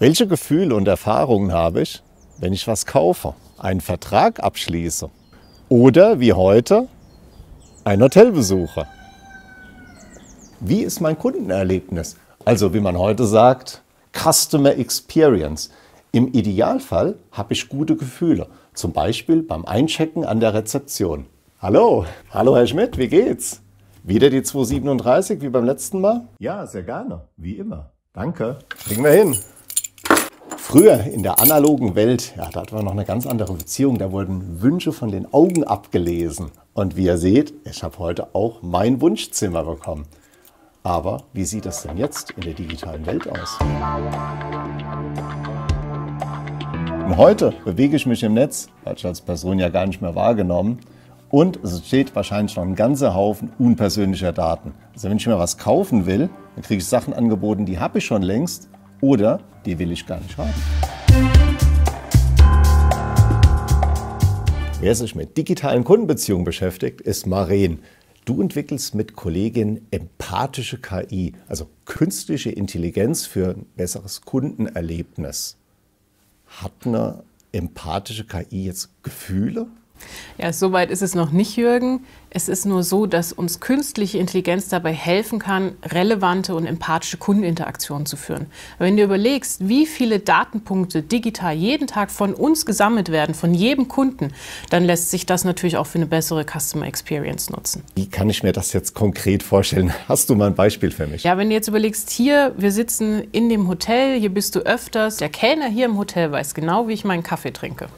Welche Gefühle und Erfahrungen habe ich, wenn ich was kaufe, einen Vertrag abschließe oder wie heute ein Hotel besuche? Wie ist mein Kundenerlebnis? Also wie man heute sagt, Customer Experience. Im Idealfall habe ich gute Gefühle, zum Beispiel beim Einchecken an der Rezeption. Hallo Herr Schmidt, wie geht's? Wieder die 237 wie beim letzten Mal? Ja, sehr gerne, wie immer. Danke, kriegen wir hin. Früher in der analogen Welt, ja, da hatten wir noch eine ganz andere Beziehung. Da wurden Wünsche von den Augen abgelesen. Und wie ihr seht, ich habe heute auch mein Wunschzimmer bekommen. Aber wie sieht das denn jetzt in der digitalen Welt aus? Und heute bewege ich mich im Netz, hatte ich als Person ja gar nicht mehr wahrgenommen. Und es steht wahrscheinlich noch ein ganzer Haufen unpersönlicher Daten. Also wenn ich mir was kaufen will, dann kriege ich Sachen angeboten, die habe ich schon längst oder die will ich gar nicht haben. Wer sich mit digitalen Kundenbeziehungen beschäftigt, ist Maren. Du entwickelst mit Kolleginnen empathische KI, also künstliche Intelligenz für ein besseres Kundenerlebnis. Hat eine empathische KI jetzt Gefühle? Ja, soweit ist es noch nicht, Jürgen. Es ist nur so, dass uns künstliche Intelligenz dabei helfen kann, relevante und empathische Kundeninteraktionen zu führen. Wenn du überlegst, wie viele Datenpunkte digital jeden Tag von uns gesammelt werden, von jedem Kunden, dann lässt sich das natürlich auch für eine bessere Customer Experience nutzen. Wie kann ich mir das jetzt konkret vorstellen? Hast du mal ein Beispiel für mich? Ja, wenn du jetzt überlegst, hier, wir sitzen in dem Hotel, hier bist du öfters. Der Kellner hier im Hotel weiß genau, wie ich meinen Kaffee trinke.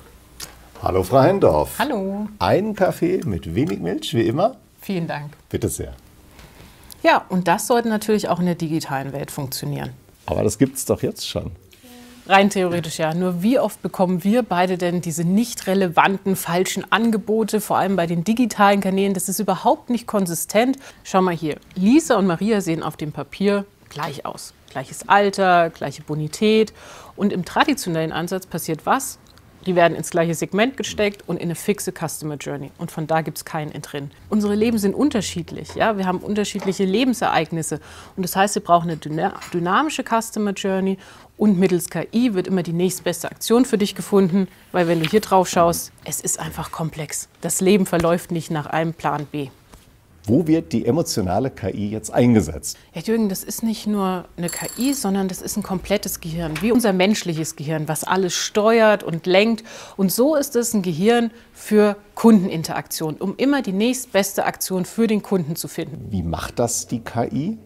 Hallo Frau Hendorf. Hallo. Einen Kaffee mit wenig Milch, wie immer. Vielen Dank. Bitte sehr. Ja, und das sollte natürlich auch in der digitalen Welt funktionieren. Aber das gibt es doch jetzt schon. Rein theoretisch ja. Nur wie oft bekommen wir beide denn diese nicht relevanten, falschen Angebote, vor allem bei den digitalen Kanälen? Das ist überhaupt nicht konsistent. Schau mal hier. Lisa und Maria sehen auf dem Papier gleich aus. Gleiches Alter, gleiche Bonität. Und im traditionellen Ansatz passiert was? Die werden ins gleiche Segment gesteckt und in eine fixe Customer Journey. Und von da gibt es kein Entrinnen. Unsere Leben sind unterschiedlich. Ja? Wir haben unterschiedliche Lebensereignisse. Und das heißt, wir brauchen eine dynamische Customer Journey. Und mittels KI wird immer die nächstbeste Aktion für dich gefunden. Weil wenn du hier drauf schaust, es ist einfach komplex. Das Leben verläuft nicht nach einem Plan B. Wo wird die emotionale KI jetzt eingesetzt? Ja, Jürgen, das ist nicht nur eine KI, sondern das ist ein komplettes Gehirn, wie unser menschliches Gehirn, was alles steuert und lenkt. Und so ist es ein Gehirn für Kundeninteraktion, um immer die nächstbeste Aktion für den Kunden zu finden. Wie macht das die KI?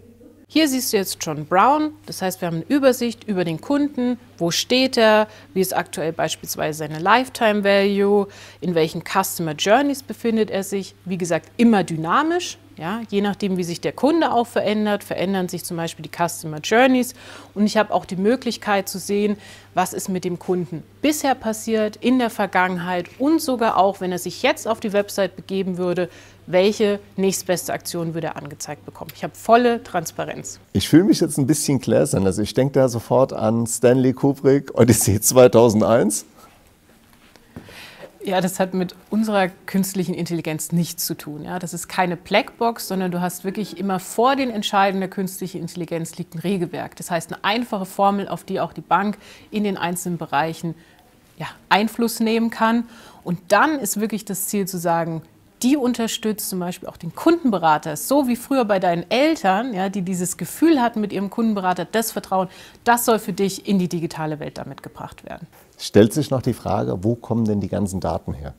Hier siehst du jetzt John Brown, das heißt, wir haben eine Übersicht über den Kunden, wo steht er, wie ist aktuell beispielsweise seine Lifetime Value, in welchen Customer Journeys befindet er sich, wie gesagt, immer dynamisch. Ja, je nachdem, wie sich der Kunde auch verändert, verändern sich zum Beispiel die Customer Journeys. Und ich habe auch die Möglichkeit zu sehen, was ist mit dem Kunden bisher passiert, in der Vergangenheit und sogar auch, wenn er sich jetzt auf die Website begeben würde, welche nächstbeste Aktion würde er angezeigt bekommen. Ich habe volle Transparenz. Ich fühle mich jetzt ein bisschen gläsern. Also ich denke da sofort an Stanley Kubrick, Odyssee 2001. Ja, das hat mit unserer künstlichen Intelligenz nichts zu tun. Ja, das ist keine Blackbox, sondern du hast wirklich immer vor den Entscheidungen der künstlichen Intelligenz liegt ein Regelwerk. Das heißt, eine einfache Formel, auf die auch die Bank in den einzelnen Bereichen Einfluss nehmen kann. Und dann ist wirklich das Ziel zu sagen, die unterstützt zum Beispiel auch den Kundenberater, so wie früher bei deinen Eltern, ja, die dieses Gefühl hatten mit ihrem Kundenberater, das Vertrauen, das soll für dich in die digitale Welt damit gebracht werden. Stellt sich noch die Frage, wo kommen denn die ganzen Daten her?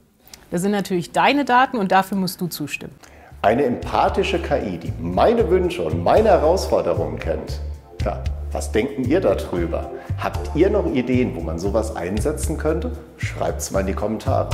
Das sind natürlich deine Daten und dafür musst du zustimmen. Eine empathische KI, die meine Wünsche und meine Herausforderungen kennt. Ja, was denken ihr darüber? Habt ihr noch Ideen, wo man sowas einsetzen könnte? Schreibt es mal in die Kommentare.